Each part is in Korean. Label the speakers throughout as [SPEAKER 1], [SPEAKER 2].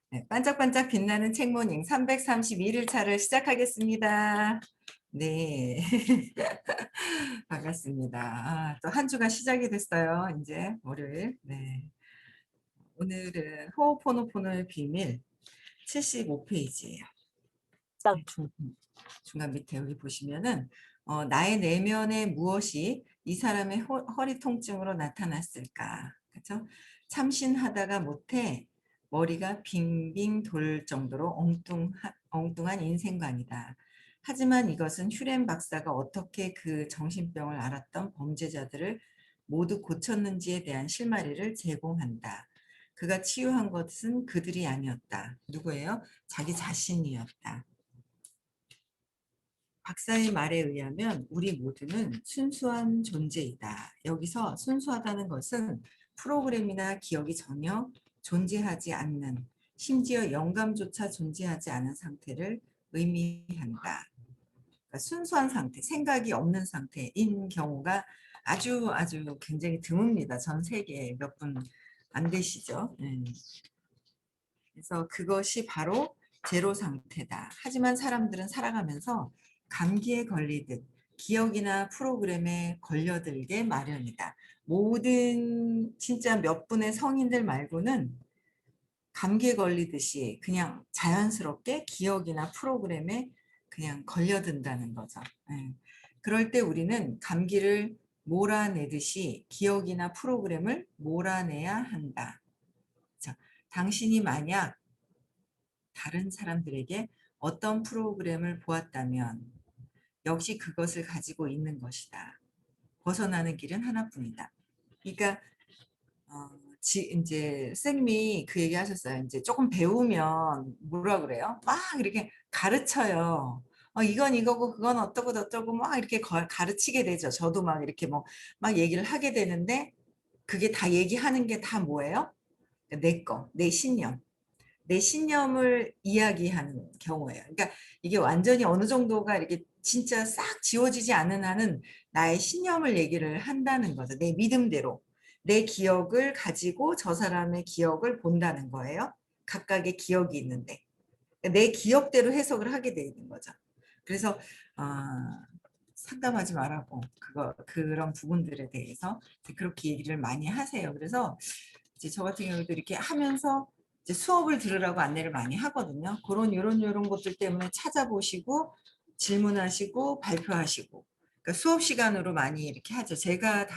[SPEAKER 1] 네, 반짝반짝 빛나는 책모닝 331일차를 시작하겠습니다. 네. 반갑습니다. 또 한 주가 시작이 됐어요. 이제 월요일. 네. 오늘은 호호포노포노의 비밀 75페이지예요. 중간 밑에 여기 보시면은 나의 내면의 무엇이 이 사람의 허리 통증으로 나타났을까? 그렇죠? 참신하다가 못해 머리가 빙빙 돌 정도로 엉뚱한 인생관이다. 하지만 이것은 휴렌 박사가 어떻게 그 정신병을 앓았던 범죄자들을 모두 고쳤는지에 대한 실마리를 제공한다. 그가 치유한 것은 그들이 아니었다. 누구예요? 자기 자신이었다. 박사의 말에 의하면 우리 모두는 순수한 존재이다. 여기서 순수하다는 것은 프로그램이나 기억이 전혀 존재하지 않는, 심지어 영감조차 존재하지 않은 상태를 의미한다. 그러니까 순수한 상태, 생각이 없는 상태인 경우가 아주 굉장히 드뭅니다. 전 세계에 몇 분 안 되시죠. 그래서 그것이 바로 제로 상태다. 하지만 사람들은 살아가면서 감기에 걸리듯 기억이나 프로그램에 걸려들게 마련이다. 모든 진짜 몇 분의 성인들 말고는 감기에 걸리듯이 그냥 자연스럽게 기억이나 프로그램에 그냥 걸려든다는 거죠. 그럴 때 우리는 감기를 몰아내듯이 기억이나 프로그램을 몰아내야 한다. 자, 당신이 만약 다른 사람들에게 어떤 프로그램을 보았다면 역시 그것을 가지고 있는 것이다. 벗어나는 길은 하나뿐이다. 그러니까 이제 선생님이 그 얘기 하셨어요. 이제 조금 배우면 뭐라 그래요? 막 이렇게 가르쳐요. 이건 이거고 그건 어떠고 저쩌고 막 이렇게 가르치게 되죠. 저도 막 이렇게 뭐 막 얘기를 하게 되는데 그게 다 얘기하는 게 다 뭐예요? 내 거, 내 신념. 내 신념을 이야기하는 경우예요. 그러니까 이게 완전히 어느 정도가 이렇게 진짜 싹 지워지지 않는 한은 나의 신념을 얘기를 한다는 거죠. 내 믿음대로. 내 기억을 가지고 저 사람의 기억을 본다는 거예요. 각각의 기억이 있는데. 내 기억대로 해석을 하게 되는 거죠. 그래서 상담하지 말라고 그런 부분들에 대해서 그렇게 얘기를 많이 하세요. 그래서 이제 저 같은 경우도 이렇게 하면서 이제 수업을 들으라고 안내를 많이 하거든요. 그런 요런 것들 때문에 찾아보시고 질문하시고 발표하시고 그러니까 수업 시간으로 많이 이렇게 하죠. 제가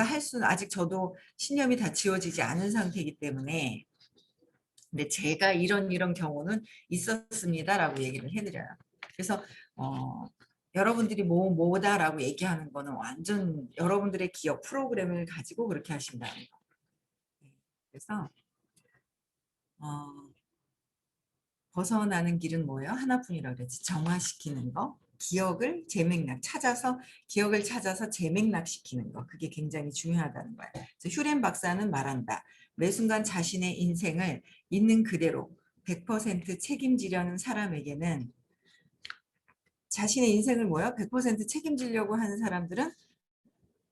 [SPEAKER 1] 할 수는 아직 저도 신념이 다 지워지지 않은 상태이기 때문에 근데 제가 이런 경우는 있었습니다라고 얘기를 해드려요. 그래서 여러분들이 뭐다라고 얘기하는 거는 완전 여러분들의 기억 프로그램을 가지고 그렇게 하신다는 거. 그래서 벗어나는 길은 뭐예요? 하나뿐이라고 그랬지. 정화시키는 거. 기억을 찾아서 재맥락시키는 거. 그게 굉장히 중요하다는 거예요. 그래서 휴렌 박사는 말한다. 매 순간 자신의 인생을 있는 그대로 100% 책임지려는 사람에게는 자신의 인생을 뭐야? 100% 책임지려고 하는 사람들은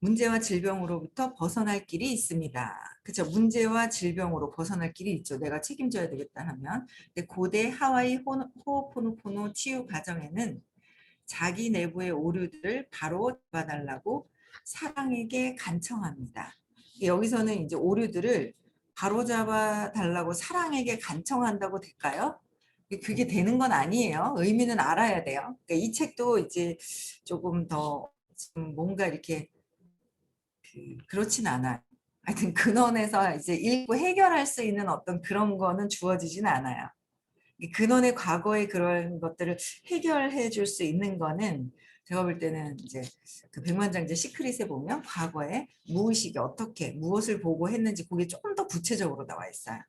[SPEAKER 1] 문제와 질병으로부터 벗어날 길이 있습니다. 그렇죠? 문제와 질병으로 벗어날 길이 있죠. 내가 책임져야 되겠다 하면. 근데 고대 하와이 호호포노포노 치유 과정에는 자기 내부의 오류들을 바로 잡아달라고 사랑에게 간청합니다. 여기서는 이제 오류들을 바로 잡아달라고 사랑에게 간청한다고 될까요? 그게 되는 건 아니에요. 의미는 알아야 돼요. 그러니까 이 책도 이제 조금 더 뭔가 이렇게 그렇진 않아요. 하여튼 근원에서 이제 읽고 해결할 수 있는 어떤 그런 거는 주어지진 않아요. 근원의 과거의 그런 것들을 해결해 줄 수 있는 거는 제가 볼 때는 이제 그 백만장자 시크릿에 보면 과거에 무의식이 어떻게 무엇을 보고 했는지 그게 조금 더 구체적으로 나와 있어요.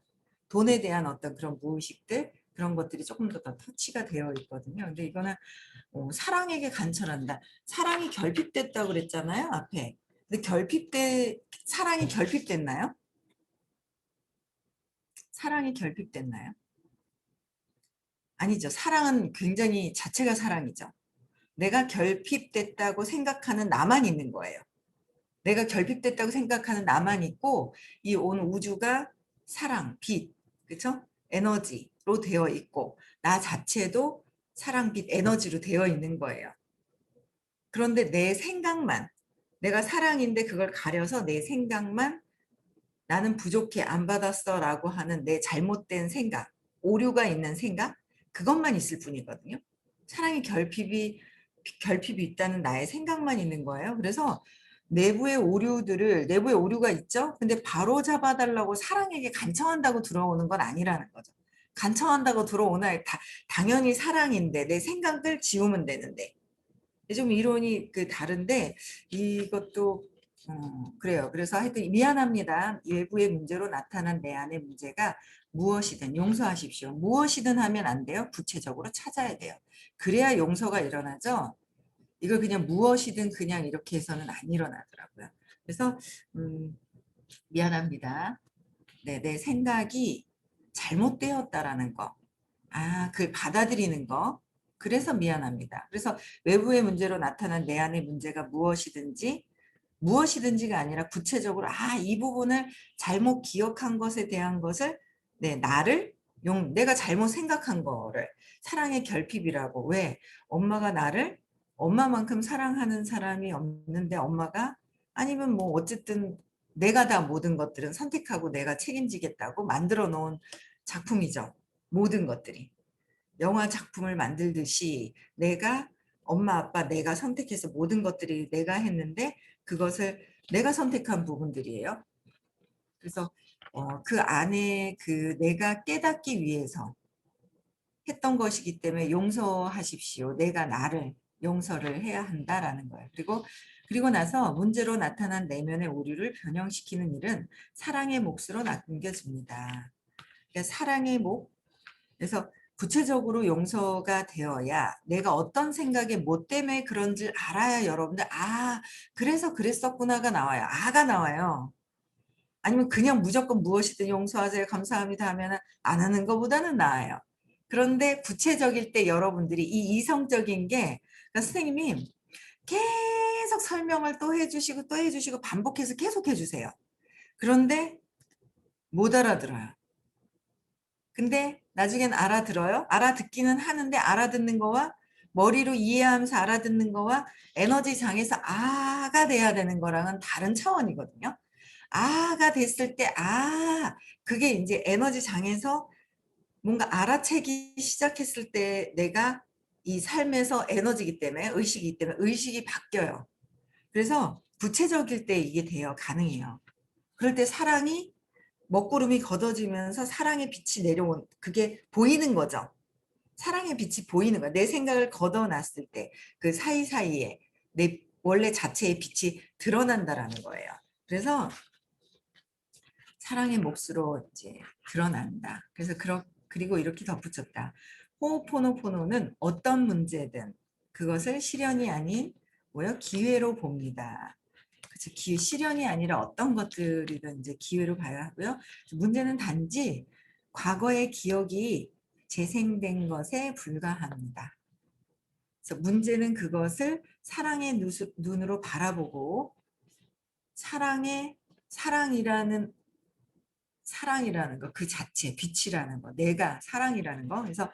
[SPEAKER 1] 돈에 대한 어떤 그런 무의식들 그런 것들이 조금 더 터치가 되어 있거든요. 근데 이거는 사랑에게 간절한다. 사랑이 결핍됐다고 그랬잖아요, 앞에. 근데 사랑이 결핍됐나요? 사랑이 결핍됐나요? 아니죠. 사랑은 굉장히 자체가 사랑이죠. 내가 결핍됐다고 생각하는 나만 있는 거예요. 내가 결핍됐다고 생각하는 나만 있고 이 온 우주가 사랑, 빛, 그렇죠? 에너지로 되어 있고 나 자체도 사랑빛 에너지로 되어 있는 거예요. 그런데 내 생각만, 내가 사랑인데 그걸 가려서 내 생각만 나는 부족해 안 받았어 라고 하는 내 잘못된 생각, 오류가 있는 생각, 그것만 있을 뿐이거든요. 사랑의 결핍이 있다는 나의 생각만 있는 거예요. 그래서 내부의 오류가 있죠. 근데 바로 잡아달라고 사랑에게 간청한다고 들어오는 건 아니라는 거죠. 간청한다고 들어오나 당연히 사랑인데 내 생각을 지우면 되는데 좀 이론이 다른데 이것도 그래요. 그래서 하여튼 미안합니다. 외부의 문제로 나타난 내 안의 문제가 무엇이든 용서하십시오. 무엇이든 하면 안 돼요. 구체적으로 찾아야 돼요. 그래야 용서가 일어나죠. 이걸 그냥 무엇이든 그냥 이렇게 해서는 안 일어나더라고요. 그래서 미안합니다. 네, 내 생각이 잘못되었다라는 거. 그걸 받아들이는 거. 그래서 미안합니다. 그래서 외부의 문제로 나타난 내 안의 문제가 무엇이든지가 아니라 구체적으로 이 부분을 잘못 기억한 것에 대한 것을 내가 잘못 생각한 거를 사랑의 결핍이라고. 왜? 엄마가 나를 엄마만큼 사랑하는 사람이 없는데 엄마가 아니면 뭐 어쨌든 내가 다 모든 것들은 선택하고 내가 책임지겠다고 만들어 놓은 작품이죠. 모든 것들이. 영화 작품을 만들듯이 엄마, 아빠, 내가 선택해서 모든 것들이 내가 했는데 그것을 내가 선택한 부분들이에요. 그래서 그 안에 내가 깨닫기 위해서 했던 것이기 때문에 용서하십시오. 내가 나를 용서를 해야 한다라는 거예요. 그리고 나서 문제로 나타난 내면의 오류를 변형시키는 일은 사랑의 몫으로 남겨집니다. 그러니까 사랑의 몫, 그래서 구체적으로 용서가 되어야 내가 어떤 생각에 뭐 때문에 그런 줄 알아야 여러분들 그래서 그랬었구나가 나와요. 가 나와요. 아니면 그냥 무조건 무엇이든 용서하세요 감사합니다 하면 안 하는 것보다는 나아요. 그런데 구체적일 때 여러분들이 이 이성적인 게 그러니까 선생님이 계속 설명을 또 해주시고 반복해서 계속 해주세요. 그런데 못 알아들어요. 근데 나중엔 알아들어요. 알아듣기는 하는데 알아듣는 거와 머리로 이해하면서 알아듣는 거와 에너지 장에서 아가 돼야 되는 거랑은 다른 차원이거든요. 아가 됐을 때 그게 이제 에너지 장에서 뭔가 알아채기 시작했을 때 내가 이 삶에서 에너지이기 때문에 의식이기 때문에 의식이 바뀌어요. 그래서 구체적일 때 이게 가능해요. 그럴 때 사랑이 먹구름이 걷어지면서 사랑의 빛이 내려온 그게 보이는 거죠. 사랑의 빛이 보이는 거야. 내 생각을 걷어놨을 때 그 사이사이에 내 원래 자체의 빛이 드러난다라는 거예요. 그래서 사랑의 몫으로 이제 드러난다. 그래서 그리고 이렇게 덧붙였다. 호오포노포노는 어떤 문제든 그것을 시련이 아닌 기회로 봅니다. 그치, 시련이 아니라 어떤 것들이든 이제 기회로 봐야 하고요. 문제는 단지 과거의 기억이 재생된 것에 불과합니다. 그래서 문제는 그것을 사랑의 눈으로 바라보고 사랑이라는 거, 그 자체, 빛이라는 거, 내가 사랑이라는 거. 그래서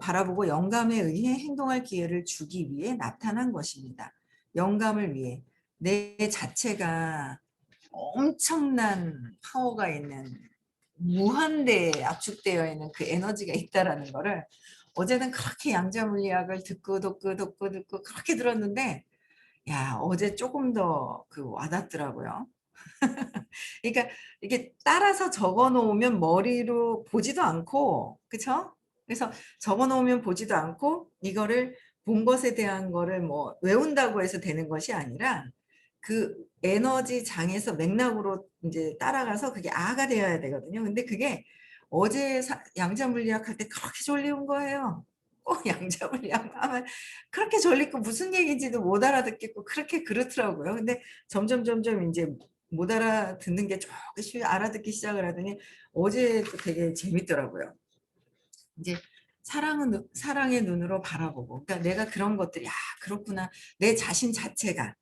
[SPEAKER 1] 바라보고 영감에 의해 행동할 기회를 주기 위해 나타난 것입니다. 영감을 위해 내 자체가 엄청난 파워가 있는 무한대에 압축되어 있는 그 에너지가 있다라는 거를 어제는 그렇게 양자물리학을 듣고 그렇게 들었는데 어제 조금 더 와닿더라고요. 그러니까 이게 따라서 적어 놓으면 머리로 보지도 않고 그쵸? 그래서 적어 놓으면 보지도 않고 이거를 본 것에 대한 거를 뭐 외운다고 해서 되는 것이 아니라 그 에너지 장에서 맥락으로 이제 따라가서 그게 아가 되어야 되거든요. 근데 그게 어제 양자물리학 할 때 그렇게 졸리운 거예요. 꼭 양자물리학 하면 그렇게 졸리고 무슨 얘기인지도 못 알아듣겠고 그렇더라고요. 근데 점점 이제 못 알아듣는 게 조금씩 알아듣기 시작을 하더니 어제 또 되게 재밌더라고요. 이제 사랑의 눈으로 바라보고 그러니까 내가 그런 것들이 그렇구나. 내 자신 자체가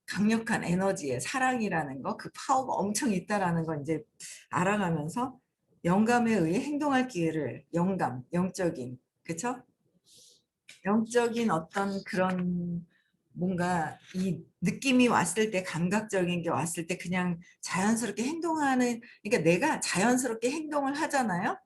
[SPEAKER 1] 강력한 에너지에 사랑이라는 거, 그 파워가 엄청 있다라는 걸 이제 알아가면서 영감에 의해 행동할 기회를 영감, 영적인, 그쵸? 영적인 어떤 그런 뭔가 이 느낌이 왔을 때 감각적인 게 왔을 때 그냥 자연스럽게 행동하는 그러니까 내가 자연스럽게 행동을 하잖아요.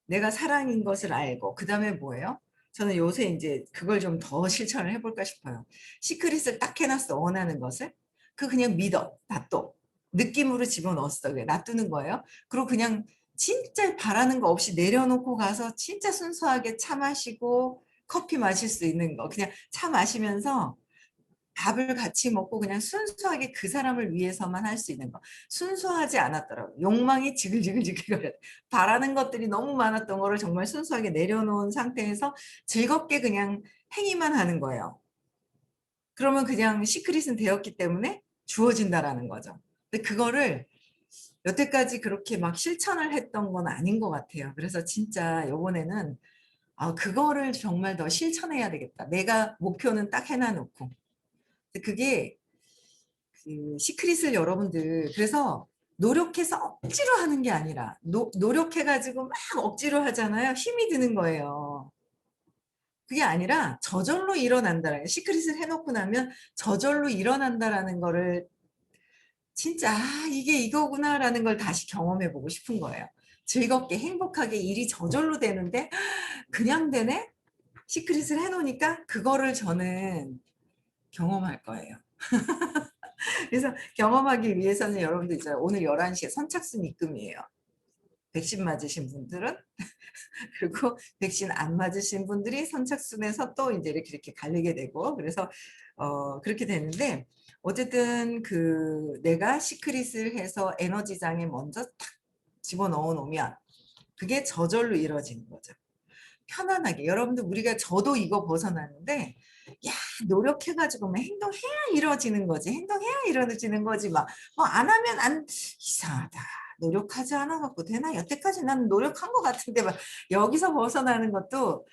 [SPEAKER 1] 내가 사랑인 것을 알고 그다음에 뭐예요? 저는 요새 이제 그걸 좀 더 실천을 해볼까 싶어요. 시크릿을 딱 해놨어 원하는 것을 그 그냥 믿어 놔둬 느낌으로 집어넣었어 그래 놔두는 거예요. 그리고 그냥 진짜 바라는 거 없이 내려놓고 가서 진짜 순수하게 차 마시고 커피 마실 수 있는 거 그냥 차 마시면서 밥을 같이 먹고 그냥 순수하게 그 사람을 위해서만 할 수 있는 거. 순수하지 않았더라고요. 욕망이 지글지글지글 바라는 것들이 너무 많았던 거를 정말 순수하게 내려놓은 상태에서 즐겁게 그냥 행위만 하는 거예요. 그러면 그냥 시크릿은 되었기 때문에 주어진다라는 거죠. 근데 그거를 여태까지 그렇게 막 실천을 했던 건 아닌 것 같아요. 그래서 진짜 이번에는 그거를 정말 더 실천해야 되겠다. 내가 목표는 딱 해놔놓고. 그게 그 시크릿을 여러분들 그래서 노력해서 억지로 하는 게 아니라 노력해가지고 막 억지로 하잖아요. 힘이 드는 거예요. 그게 아니라 저절로 일어난다라는 시크릿을 해놓고 나면 저절로 일어난다라는 거를 진짜 이게 이거구나라는 걸 다시 경험해 보고 싶은 거예요. 즐겁게 행복하게 일이 저절로 되는데 그냥 되네? 시크릿을 해놓으니까 그거를 저는 경험할 거예요. 그래서 경험하기 위해서는 여러분들 있잖아요. 오늘 11시에 선착순 입금이에요. 백신 맞으신 분들은 그리고 백신 안 맞으신 분들이 선착순에서 또 이제 이렇게 갈리게 되고 그래서 그렇게 되는데 어쨌든 그 내가 시크릿을 해서 에너지장에 먼저 탁 집어넣어 놓으면 그게 저절로 이루어지는 거죠. 편안하게 여러분들 우리가 저도 이거 벗어났는데 야 노력해가지고 막 행동해야 이루어지는 거지 행동해야 이루어지는 거지 막 안 하면 안 이상하다 노력하지 않아 갖고 되나 여태까지 난 노력한 것 같은데 막 여기서 벗어나는 것도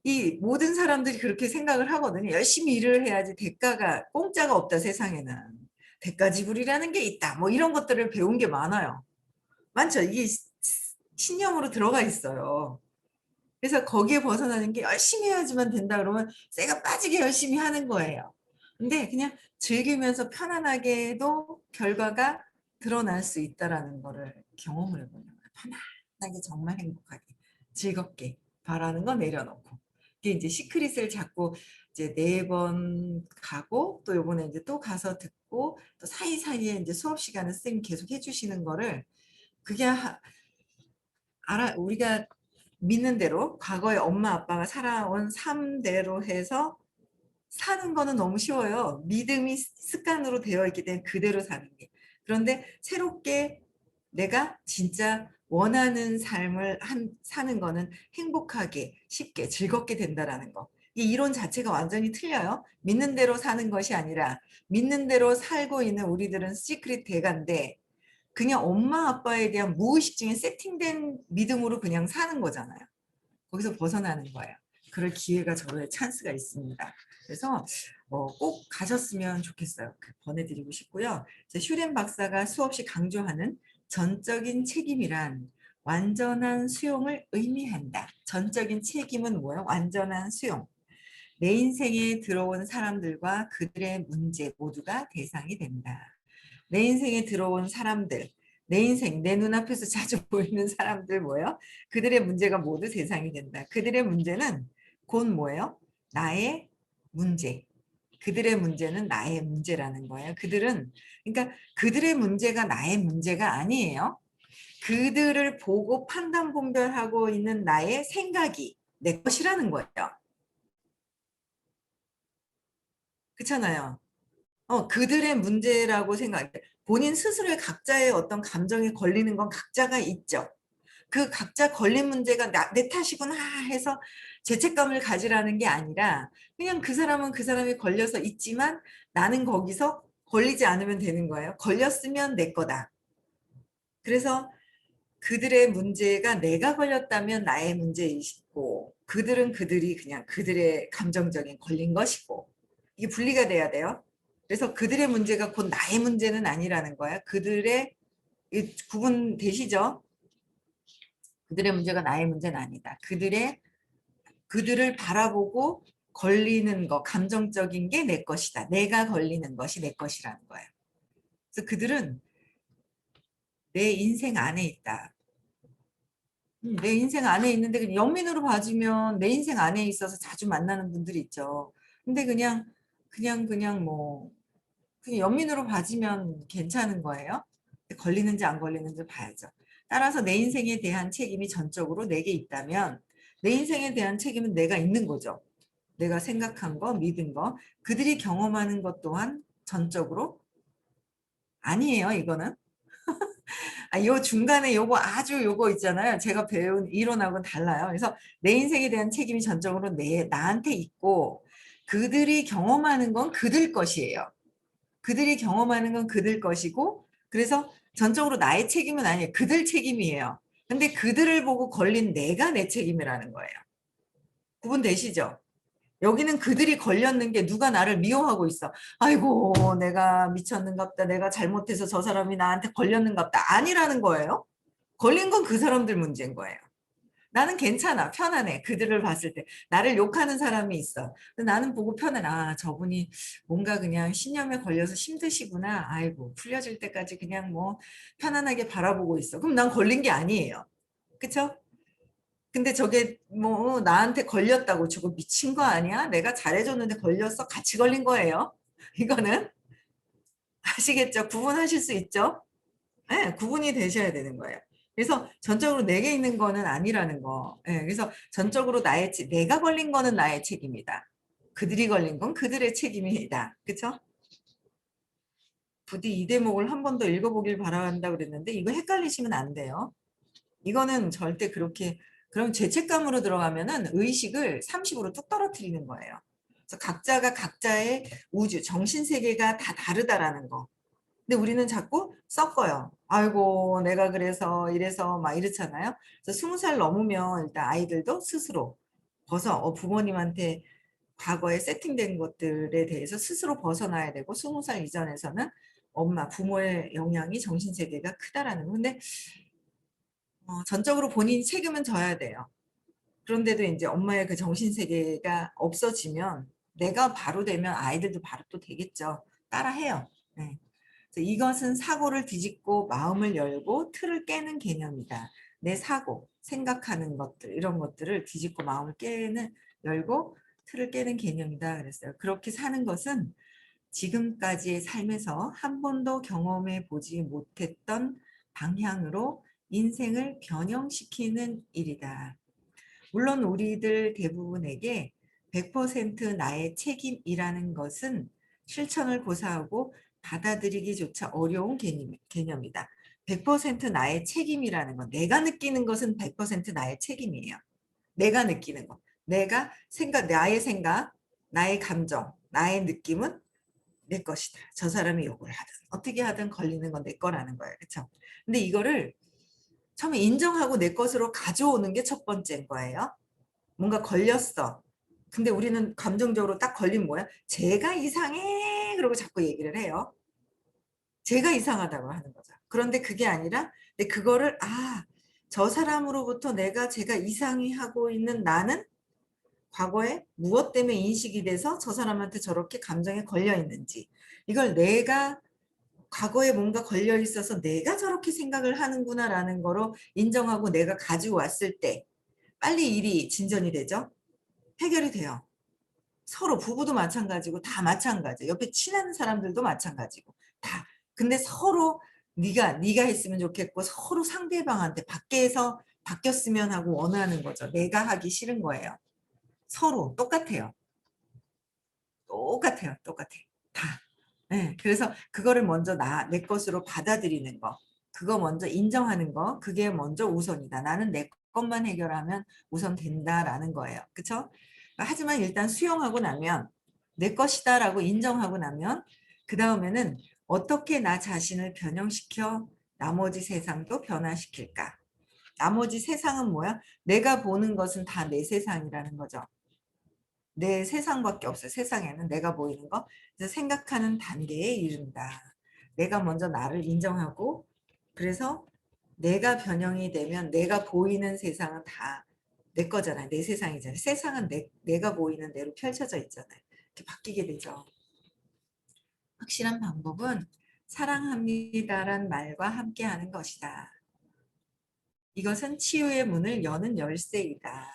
[SPEAKER 1] 이 모든 사람들이 그렇게 생각을 하거든요. 열심히 일을 해야지 대가가 공짜가 없다 세상에는 대가 지불이라는 게 있다 뭐 이런 것들을 배운 게 많아요. 많죠. 이게 신념으로 들어가 있어요. 그래서 거기에 벗어나는 게 열심히 해야지만 된다 그러면 쇠가 빠지게 열심히 하는 거예요. 근데 그냥 즐기면서 편안하게도 결과가 드러날 수 있다라는 거를 경험을 해보는 거예요. 편안하게 정말 행복하게 즐겁게 바라는 거 내려놓고 이게 이제 시크릿을 잡고 이제 4번 가고 또 요번에 이제 또 가서 듣고 또 사이사이에 이제 수업 시간을 선생님 계속 해주시는 거를 그게 우리가 믿는 대로 과거에 엄마 아빠가 살아온 삶대로 해서 사는 거는 너무 쉬워요. 믿음이 습관으로 되어 있기 때문에 그대로 사는 게. 그런데 새롭게 내가 진짜 원하는 삶을 사는 거는 행복하게 쉽게 즐겁게 된다라는 거. 이 이론 자체가 완전히 틀려요. 믿는 대로 사는 것이 아니라 믿는 대로 살고 있는 우리들은 시크릿 대가인데 그냥 엄마 아빠에 대한 무의식 중에 세팅된 믿음으로 그냥 사는 거잖아요. 거기서 벗어나는 거예요. 그럴 기회가 저의 찬스가 있습니다. 그래서 꼭 가셨으면 좋겠어요. 권해드리고 싶고요. 슈렌 박사가 수없이 강조하는 전적인 책임이란 완전한 수용을 의미한다. 전적인 책임은 뭐예요? 완전한 수용. 내 인생에 들어온 사람들과 그들의 문제 모두가 대상이 된다. 내 인생에 들어온 사람들, 내 인생, 내 눈앞에서 자주 보이는 사람들 뭐예요? 그들의 문제가 모두 대상이 된다. 그들의 문제는 곧 뭐예요? 나의 문제. 그들의 문제는 나의 문제라는 거예요. 그러니까 그들의 문제가 나의 문제가 아니에요. 그들을 보고 판단 분별하고 있는 나의 생각이 내 것이라는 거예요. 그렇잖아요. 그들의 문제라고 생각해. 본인 스스로의 각자의 어떤 감정에 걸리는 건 각자가 있죠. 그 각자 걸린 문제가 내 탓이구나 해서 죄책감을 가지라는 게 아니라 그냥 그 사람은 그 사람이 걸려서 있지만 나는 거기서 걸리지 않으면 되는 거예요. 걸렸으면 내 거다. 그래서 그들의 문제가 내가 걸렸다면 나의 문제이고 그들은 그들이 그냥 그들의 감정적인 걸린 것이고 이게 분리가 돼야 돼요. 그래서 그들의 문제가 곧 나의 문제는 아니라는 거야. 구분 되시죠? 그들의 문제가 나의 문제는 아니다. 그들을 바라보고 걸리는 거, 감정적인 게 내 것이다. 내가 걸리는 것이 내 것이라는 거예요. 그래서 그들은 내 인생 안에 있다. 내 인생 안에 있는데 그냥 영민으로 봐주면 내 인생 안에 있어서 자주 만나는 분들이 있죠. 근데 그냥 뭐 그냥 연민으로 봐주면 괜찮은 거예요. 걸리는지 안 걸리는지 봐야죠. 따라서 내 인생에 대한 책임이 전적으로 내게 있다면 내 인생에 대한 책임은 내가 있는 거죠. 내가 생각한 거, 믿은 거, 그들이 경험하는 것 또한 전적으로 아니에요, 이거는. 요 중간에 요거 아주 요거 있잖아요. 제가 배운 이론하고는 달라요. 그래서 내 인생에 대한 책임이 전적으로 나한테 있고 그들이 경험하는 건 그들 것이에요. 그들이 경험하는 건 그들 것이고 그래서 전적으로 나의 책임은 아니에요. 그들 책임이에요. 근데 그들을 보고 걸린 내가 내 책임이라는 거예요. 구분되시죠? 여기는 그들이 걸렸는 게 누가 나를 미워하고 있어. 아이고 내가 미쳤는갑다. 내가 잘못해서 저 사람이 나한테 걸렸는갑다. 아니라는 거예요. 걸린 건 그 사람들 문제인 거예요. 나는 괜찮아. 편안해. 그들을 봤을 때. 나를 욕하는 사람이 있어. 근데 나는 보고 편안해. 아, 저분이 뭔가 그냥 신념에 걸려서 힘드시구나. 아이고, 풀려질 때까지 그냥 뭐 편안하게 바라보고 있어. 그럼 난 걸린 게 아니에요. 그쵸? 근데 저게 뭐 나한테 걸렸다고 저거 미친 거 아니야? 내가 잘해줬는데 걸렸어? 같이 걸린 거예요. 이거는 아시겠죠? 구분하실 수 있죠? 네, 구분이 되셔야 되는 거예요. 그래서 전적으로 내게 있는 거는 아니라는 거. 네, 그래서 전적으로 내가 걸린 거는 나의 책임이다. 그들이 걸린 건 그들의 책임이다. 그쵸? 부디 이 대목을 한 번 더 읽어보길 바란다 그랬는데 이거 헷갈리시면 안 돼요. 이거는 절대 그렇게 그럼 죄책감으로 들어가면은 의식을 30으로 뚝 떨어뜨리는 거예요. 그래서 각자가 각자의 우주, 정신 세계가 다 다르다라는 거. 근데 우리는 자꾸 섞어요. 아이고 내가 그래서 이래서 막 이렇잖아요. 그래서 20살 넘으면 일단 아이들도 스스로 부모님한테 과거에 세팅된 것들에 대해서 스스로 벗어나야 되고 20살 이전에서는 부모의 영향이 정신세계가 크다라는 거. 근데 전적으로 본인이 책임은 져야 돼요. 그런데도 이제 엄마의 그 정신세계가 없어지면 내가 바로 되면 아이들도 바로 또 되겠죠. 따라해요. 네. 이것은 사고를 뒤집고 마음을 열고 틀을 깨는 개념이다. 내 사고, 생각하는 것들, 이런 것들을 뒤집고 마음을 열고 틀을 깨는 개념이다. 그랬어요. 그렇게 사는 것은 지금까지의 삶에서 한 번도 경험해 보지 못했던 방향으로 인생을 변형시키는 일이다. 물론 우리들 대부분에게 100% 나의 책임이라는 것은 실천을 고사하고 받아들이기조차 어려운 개념이다. 100% 나의 책임이라는 건 내가 느끼는 것은 100% 나의 책임이에요. 내가 느끼는 거. 나의 생각, 나의 감정, 나의 느낌은 내 것이다. 저 사람이 욕을 하든 어떻게 하든 걸리는 건 내 거라는 거예요. 그렇죠? 근데 이거를 처음에 인정하고 내 것으로 가져오는 게 첫 번째인 거예요. 뭔가 걸렸어. 근데 우리는 감정적으로 딱 걸린 뭐야? 제가 이상해. 그러고 자꾸 얘기를 해요. 제가 이상하다고 하는 거죠. 그런데 그게 아니라 근데 그거를 저 사람으로부터 제가 이상히 하고 있는 나는 과거에 무엇 때문에 인식이 돼서 저 사람한테 저렇게 감정에 걸려 있는지 이걸 내가 과거에 뭔가 걸려 있어서 내가 저렇게 생각을 하는구나라는 거로 인정하고 내가 가지고 왔을 때 빨리 일이 진전이 되죠. 해결이 돼요. 서로 부부도 마찬가지고 다 마찬가지. 옆에 친한 사람들도 마찬가지고 다. 근데 서로 네가 했으면 좋겠고 서로 상대방한테 밖에서 바뀌었으면 하고 원하는 거죠. 내가 하기 싫은 거예요. 서로 똑같아요. 똑같아요. 똑같아. 다. 네, 그래서 그거를 먼저 내 것으로 받아들이는 거. 그거 먼저 인정하는 거. 그게 먼저 우선이다. 나는 내 것만 해결하면 우선 된다라는 거예요. 그렇죠? 하지만 일단 수용하고 나면 내 것이다라고 인정하고 나면 그 다음에는 어떻게 나 자신을 변형시켜 나머지 세상도 변화시킬까? 나머지 세상은 뭐야? 내가 보는 것은 다 내 세상이라는 거죠. 내 세상밖에 없어요. 세상에는 내가 보이는 거. 그래서 생각하는 단계에 이른다. 내가 먼저 나를 인정하고 그래서 내가 변형이 되면 내가 보이는 세상은 다 내 거잖아요. 내 세상이잖아요. 세상은 내가 보이는 대로 펼쳐져 있잖아요. 이렇게 바뀌게 되죠. 확실한 방법은 사랑합니다란 말과 함께하는 것이다. 이것은 치유의 문을 여는 열쇠이다.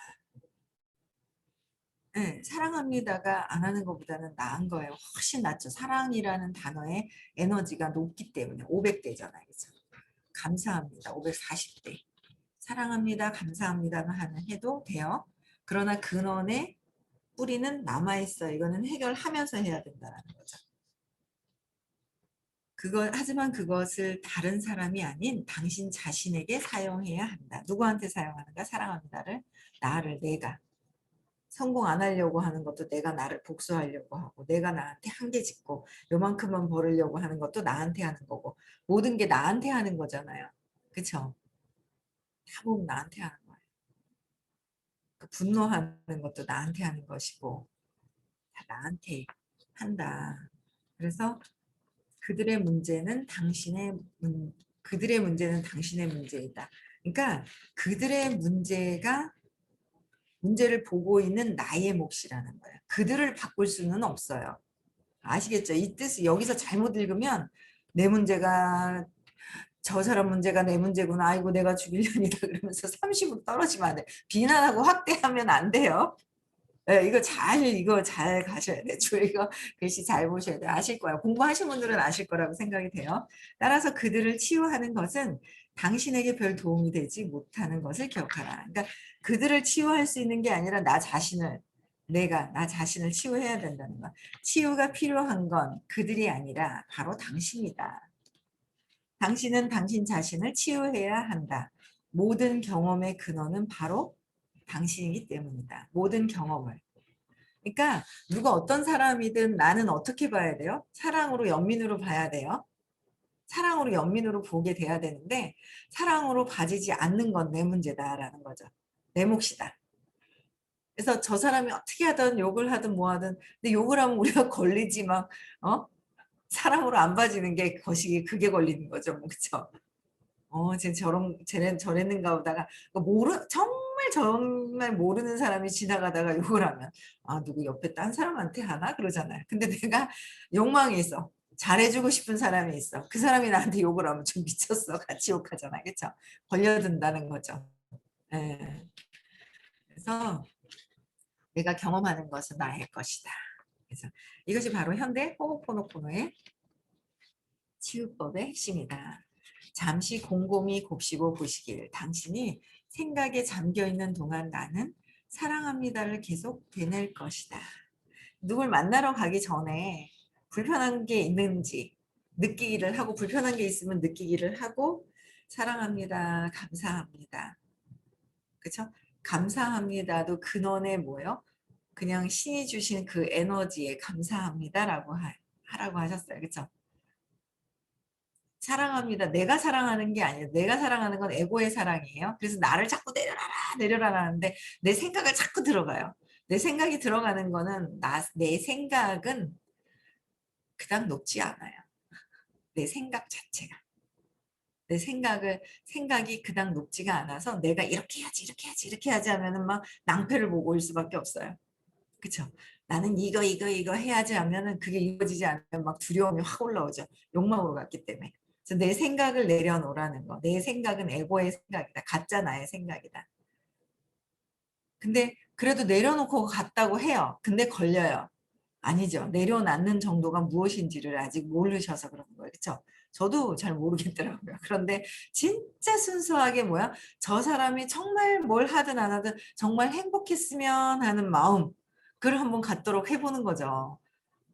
[SPEAKER 1] 네, 사랑합니다가 안 하는 것보다는 나은 거예요. 훨씬 낫죠. 사랑이라는 단어의 에너지가 높기 때문에 500대잖아요. 그렇죠? 감사합니다. 540대. 사랑합니다. 감사합니다만 해도 돼요. 그러나 근원의 뿌리는 남아있어요. 이거는 해결하면서 해야 된다는 거죠. 하지만 그것을 다른 사람이 아닌 당신 자신에게 사용해야 한다. 누구한테 사용하는가? 사랑합니다를 나를 내가. 성공 안 하려고 하는 것도 내가 나를 복수하려고 하고 내가 나한테 한계 짓고 요만큼만 벌으려고 하는 것도 나한테 하는 거고 모든 게 나한테 하는 거잖아요. 그쵸? 다 보면 나한테 하는 거예요. 분노하는 것도 나한테 하는 것이고 다 나한테 한다. 그래서 그들의 문제는 그들의 문제는 당신의 문제이다. 그러니까 그들의 문제를 보고 있는 나의 몫이라는 거예요. 그들을 바꿀 수는 없어요. 아시겠죠? 이 뜻이 여기서 잘못 읽으면 내 문제가 저 사람 문제가 내 문제구나. 아이고 내가 죽일 년이다 그러면서 30으로 떨어지면 안 돼. 비난하고 확대하면 안 돼요. 네, 이거 잘 가셔야 돼. 저 이거 글씨 잘 보셔야 돼. 아실 거예요. 공부하신 분들은 아실 거라고 생각이 돼요. 따라서 그들을 치유하는 것은 당신에게 별 도움이 되지 못하는 것을 기억하라. 그러니까 그들을 치유할 수 있는 게 아니라 나 자신을 치유해야 된다는 거. 치유가 필요한 건 그들이 아니라 바로 당신이다. 당신은 당신 자신을 치유해야 한다. 모든 경험의 근원은 바로 당신이기 때문이다. 모든 경험을. 그러니까 누가 어떤 사람이든 나는 어떻게 봐야 돼요? 사랑으로 연민으로 봐야 돼요. 사랑으로 연민으로 보게 돼야 되는데 사랑으로 봐지지 않는 건 내 문제다라는 거죠. 내 몫이다. 그래서 저 사람이 어떻게 하든 욕을 하든 뭐 하든 근데 욕을 하면 우리가 걸리지 막 사랑으로 안 봐지는 게 거시기 그게 걸리는 거죠. 뭐, 그쵸? 쟤는 저랬는가 보다가 정말 모르는 사람이 지나가다가 욕을 하면 누구 옆에 딴 사람한테 하나 그러잖아요. 근데 내가 욕망이 있어. 잘해주고 싶은 사람이 있어. 그 사람이 나한테 욕을 하면 좀 미쳤어. 같이 욕하잖아. 그쵸? 걸려든다는 거죠. 예. 그래서 내가 경험하는 것은 나의 것이다. 그래서 이것이 바로 현대 호호포노포노의 치유법의 핵심이다. 잠시 곰곰이 곱씹어 보시길. 당신이 생각에 잠겨 있는 동안 나는 사랑합니다를 계속 되뇌일 것이다. 누굴 만나러 가기 전에 불편한 게 있는지 느끼기를 하고 불편한 게 있으면 느끼기를 하고 사랑합니다. 감사합니다. 그렇죠? 감사합니다도 근원에 뭐요? 그냥 신이 주신 그 에너지에 감사합니다라고 하라고 하셨어요. 그렇죠? 사랑합니다. 내가 사랑하는 게 아니에요. 내가 사랑하는 건 에고의 사랑이에요. 그래서 나를 자꾸 내려라 하는데 내 생각을 자꾸 들어가요. 내 생각이 들어가는 거는 내 생각은 그닥 높지 않아요. 내 생각 자체가. 생각이 그닥 높지가 않아서 내가 이렇게 해야지, 이렇게 해야지, 이렇게 하지 하면은 막 낭패를 보고 올 수밖에 없어요. 그쵸? 나는 이거 해야지 하면은 그게 이루어지지 않으면 막 두려움이 확 올라오죠. 욕망으로 갔기 때문에. 그래서 내 생각을 내려놓으라는 거. 내 생각은 에고의 생각이다. 가짜 나의 생각이다. 근데 그래도 내려놓고 갔다고 해요. 근데 걸려요. 아니죠. 내려놓는 정도가 무엇인지를 아직 모르셔서 그런 거예요. 그렇죠? 저도 잘 모르겠더라고요. 그런데 진짜 순수하게 저 사람이 정말 뭘 하든 안 하든 정말 행복했으면 하는 마음 그걸 한번 갖도록 해보는 거죠.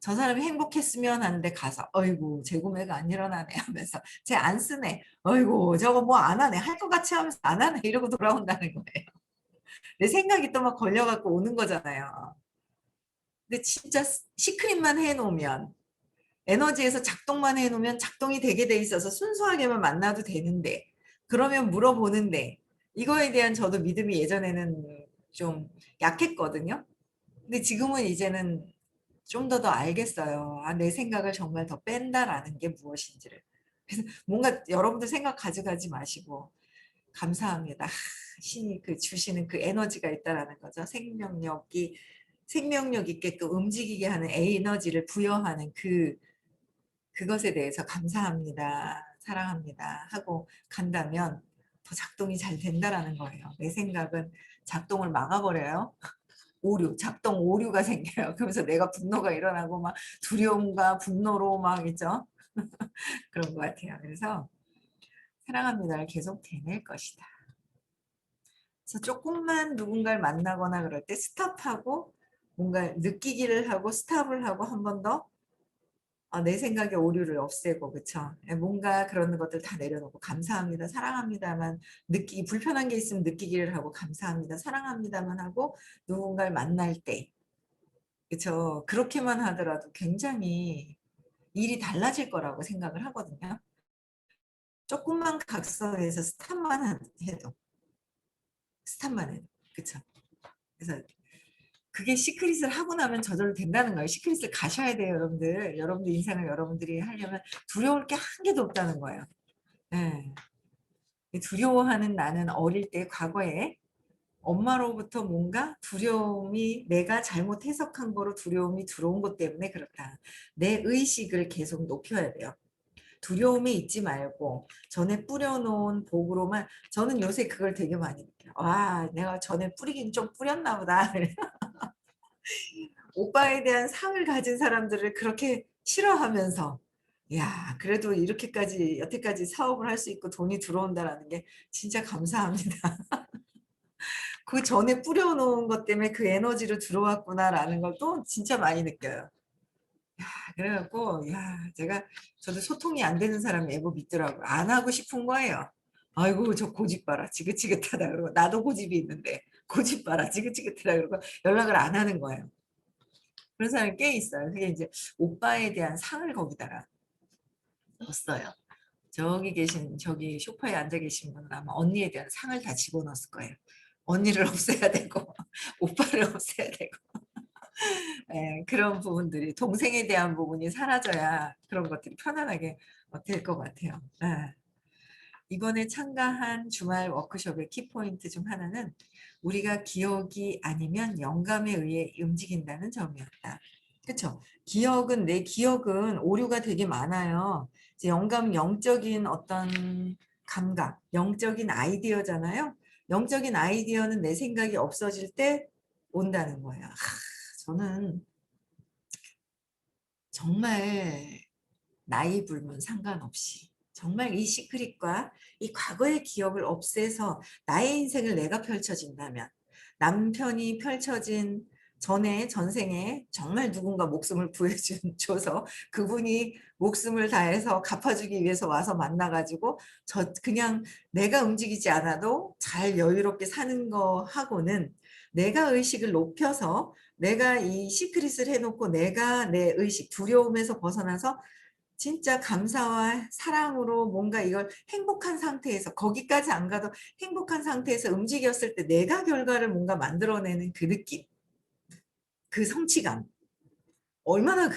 [SPEAKER 1] 저 사람이 행복했으면 하는데 가서 어이구 재구매가 안 일어나네 하면서 쟤 안 쓰네. 어이구 저거 뭐 안 하네. 할 것 같이 하면서 안 하네. 이러고 돌아온다는 거예요. 내 생각이 또 막 걸려갖고 오는 거잖아요. 근데 진짜 시크릿만 해놓으면 에너지에서 작동만 해놓으면 작동이 되게 돼 있어서 순수하게만 만나도 되는데 그러면 물어보는데 이거에 대한 저도 믿음이 예전에는 좀 약했거든요. 근데 지금은 이제는 좀 더 알겠어요. 내 생각을 정말 더 뺀다라는 게 무엇인지를. 그래서 뭔가 여러분들 생각 가져가지 마시고 감사합니다. 신이 그 주시는 그 에너지가 있다라는 거죠. 생명력 있게끔 움직이게 하는 에너지를 부여하는 그것에 대해서 감사합니다. 사랑합니다. 하고 간다면 더 작동이 잘 된다라는 거예요. 내 생각은 작동을 막아버려요. 작동 오류가 생겨요. 그러면서 내가 분노가 일어나고 막 두려움과 분노로 막 있죠. 그런 것 같아요. 그래서 사랑합니다를 계속 되낼 것이다. 그래서 조금만 누군가를 만나거나 그럴 때 스탑하고 뭔가 느끼기를 하고 스탑을 하고 한 번 더 내 생각의 오류를 없애고 그쵸? 뭔가 그런 것들 다 내려놓고 감사합니다, 사랑합니다만 불편한 게 있으면 느끼기를 하고 감사합니다, 사랑합니다만 하고 누군가를 만날 때 그쵸? 그렇게만 하더라도 굉장히 일이 달라질 거라고 생각을 하거든요. 조금만 각성해서 스탑만 해도 그쵸? 그래서 그게 시크릿을 하고 나면 저절로 된다는 거예요. 시크릿을 가셔야 돼요, 여러분들. 여러분들 인생을 여러분들이 하려면 두려울 게 한 개도 없다는 거예요. 네. 두려워하는 나는 어릴 때 과거에 엄마로부터 뭔가 두려움이 내가 잘못 해석한 거로 두려움이 들어온 것 때문에 그렇다. 내 의식을 계속 높여야 돼요. 두려움이 있지 말고 전에 뿌려놓은 복으로만 저는 요새 그걸 되게 많이 느껴요. 와, 내가 전에 뿌리긴 좀 뿌렸나 보다. 오빠에 대한 상을 가진 사람들을 그렇게 싫어하면서 야, 그래도 이렇게까지 여태까지 사업을 할 수 있고 돈이 들어온다라는 게 진짜 감사합니다. 그 전에 뿌려놓은 것 때문에 그 에너지로 들어왔구나라는 걸 또 진짜 많이 느껴요. 그래갖고 저도 소통이 안 되는 사람이 애고 믿더라고요. 안 하고 싶은 거예요. 아이고 저 고집 봐라 지긋지긋하다 그러고 나도 고집이 있는데 고집 봐라 지긋지긋하다 그러고 연락을 안 하는 거예요. 그런 사람이 꽤 있어요. 그게 이제 오빠에 대한 상을 거기다가 넣었어요. 저기 소파에 앉아 계신 분은 아마 언니에 대한 상을 다 집어넣었을 거예요. 언니를 없애야 되고 오빠를 없애야 되고 그런 부분들이 동생에 대한 부분이 사라져야 그런 것들이 편안하게 될 것 같아요. 이번에 참가한 주말 워크숍의 키포인트 중 하나는 우리가 기억이 아니면 영감에 의해 움직인다는 점이었다. 그렇죠? 내 기억은 오류가 되게 많아요. 이제 영감 영적인 어떤 감각, 영적인 아이디어잖아요. 영적인 아이디어는 내 생각이 없어질 때 온다는 거예요. 저는 정말 나이 불문 상관없이 정말 이 시크릿과 이 과거의 기억을 없애서 나의 인생을 내가 펼쳐진다면 남편이 펼쳐진 전생에 정말 누군가 목숨을 구해줘서 그분이 목숨을 다해서 갚아주기 위해서 와서 만나가지고 그냥 내가 움직이지 않아도 잘 여유롭게 사는 거 하고는 내가 의식을 높여서 내가 이 시크릿을 해놓고 내가 내 의식 두려움에서 벗어나서 진짜 감사와 사랑으로 뭔가 이걸 행복한 상태에서 거기까지 안 가도 행복한 상태에서 움직였을 때 내가 결과를 뭔가 만들어내는 그 느낌, 그 성취감 얼마나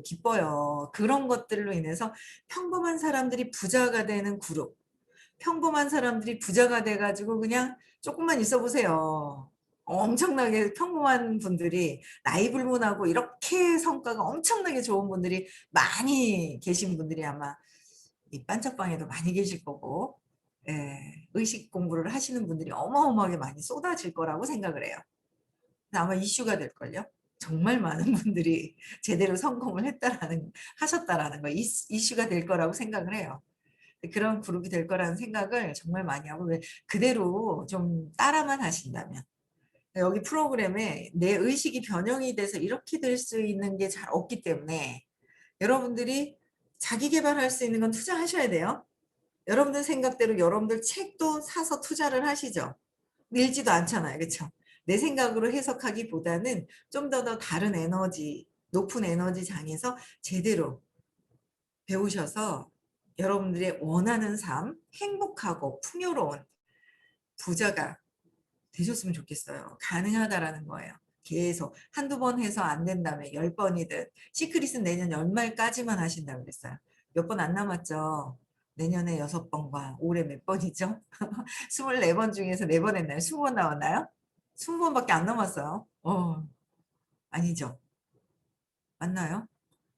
[SPEAKER 1] 기뻐요. 그런 것들로 인해서 평범한 사람들이 부자가 되는 그룹, 평범한 사람들이 부자가 돼가지고 그냥 조금만 있어 보세요. 엄청나게 평범한 분들이 나이 불문하고 이렇게 성과가 엄청나게 좋은 분들이 많이 계신 분들이 아마 이 빤짝방에도 많이 계실 거고 의식 공부를 하시는 분들이 어마어마하게 많이 쏟아질 거라고 생각을 해요. 아마 이슈가 될걸요. 정말 많은 분들이 제대로 성공을 하셨다라는 거 이슈가 될 거라고 생각을 해요. 그런 그룹이 될 거라는 생각을 정말 많이 하고 그대로 좀 따라만 하신다면 여기 프로그램에 내 의식이 변형이 돼서 이렇게 될 수 있는 게 잘 없기 때문에 여러분들이 자기 개발할 수 있는 건 투자하셔야 돼요. 여러분들 생각대로 여러분들 책도 사서 투자를 하시죠. 밀지도 않잖아요. 그렇죠? 내 생각으로 해석하기보다는 좀 더 다른 에너지, 높은 에너지 장에서 제대로 배우셔서 여러분들의 원하는 삶, 행복하고 풍요로운 부자가 되셨으면 좋겠어요. 가능하다라는 거예요. 계속 한두 번 해서 안 된다면 10번이든 시크릿은 내년 연말까지만 하신다고 그랬어요. 몇 번 안 남았죠. 내년에 6번과 올해 몇 번이죠? 24번 중에서 4번 했나요? 20번 나왔나요? 20번밖에 안 남았어요. 아니죠. 맞나요?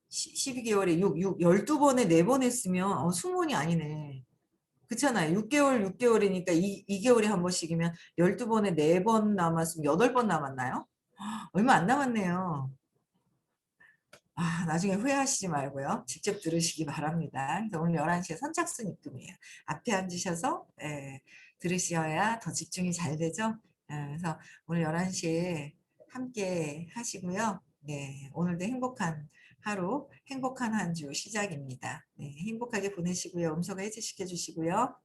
[SPEAKER 1] 12개월에 12번에 4번 했으면 20번이 아니네. 그렇잖아요. 6개월이니까 2개월에 한 번씩이면 12번에 4번 남았으면 8번 남았나요? 얼마 안 남았네요. 나중에 후회하시지 말고요. 직접 들으시기 바랍니다. 그래서 오늘 11시에 선착순 입금이에요. 앞에 앉으셔서 들으셔야 더 집중이 잘 되죠. 그래서 오늘 11시에 함께 하시고요. 네, 오늘도 행복한 하루, 행복한 한 주 시작입니다. 네, 행복하게 보내시고요. 음소거 해지시켜 주시고요.